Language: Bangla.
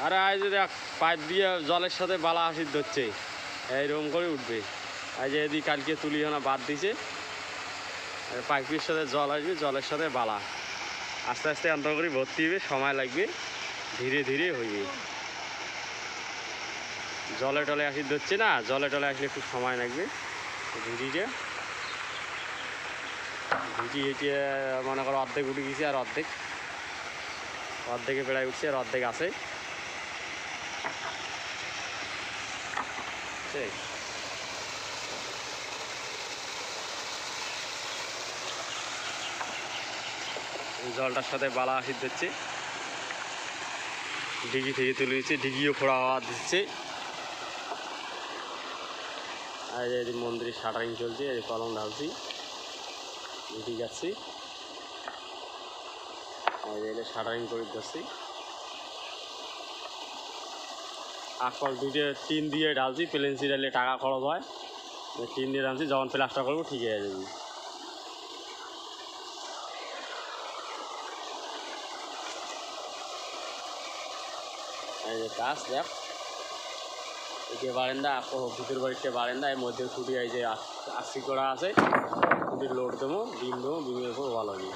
আরে আজ দেখ পাইপ দিয়ে জলের সাথে বালা আসি ধরছে, এইরকম করে উঠবে। আজ এদিকে কালকে তুলি না বাদ দিছে, পাইপের সাথে জল আসবে, জলের সাথে বালা আস্তে আস্তে অন্তর করে ভর্তি হবে, সময় লাগবে, ধীরে ধীরে হইবে। জলে টলে আসি ধরছে না, জলে টলে আসলে একটু সময় লাগবে। ভিডিটা ভিডি হেঁটে মনে করো অর্ধেক উঠে গেছে, আর অর্ধেকে প্রায় উঠছে, আর অর্ধেক আছে। জলটার সাথে বালা আসি দিচ্ছে, ডিগি থেকে তুলে দিচ্ছে, ডিগিও খোঁড়া হওয়া দিচ্ছে। আর এই মন্দিরের শাটারিং চলছে, এই কলম ঢালছি, ভিডি যাচ্ছি, শাটারিং করে দিচ্ছি। আকল দুইটা টিন দিয়ে ঢালছি, প্লেন সিরালে টাকা খরচ হয়, টিন দিয়ে ঢালছি, যখন প্লাস্টার করবো ঠিক হয়ে যাবে। এই যে গাছ দেখ, এই বারান্দা, ভিতর বাড়িতে বারান্দা, এর মধ্যে খুঁটি এই যে আশি করা আছে, খুঁটির লোড দেবো, ডিম দেবো, ডিমের উপর ভালো হবে।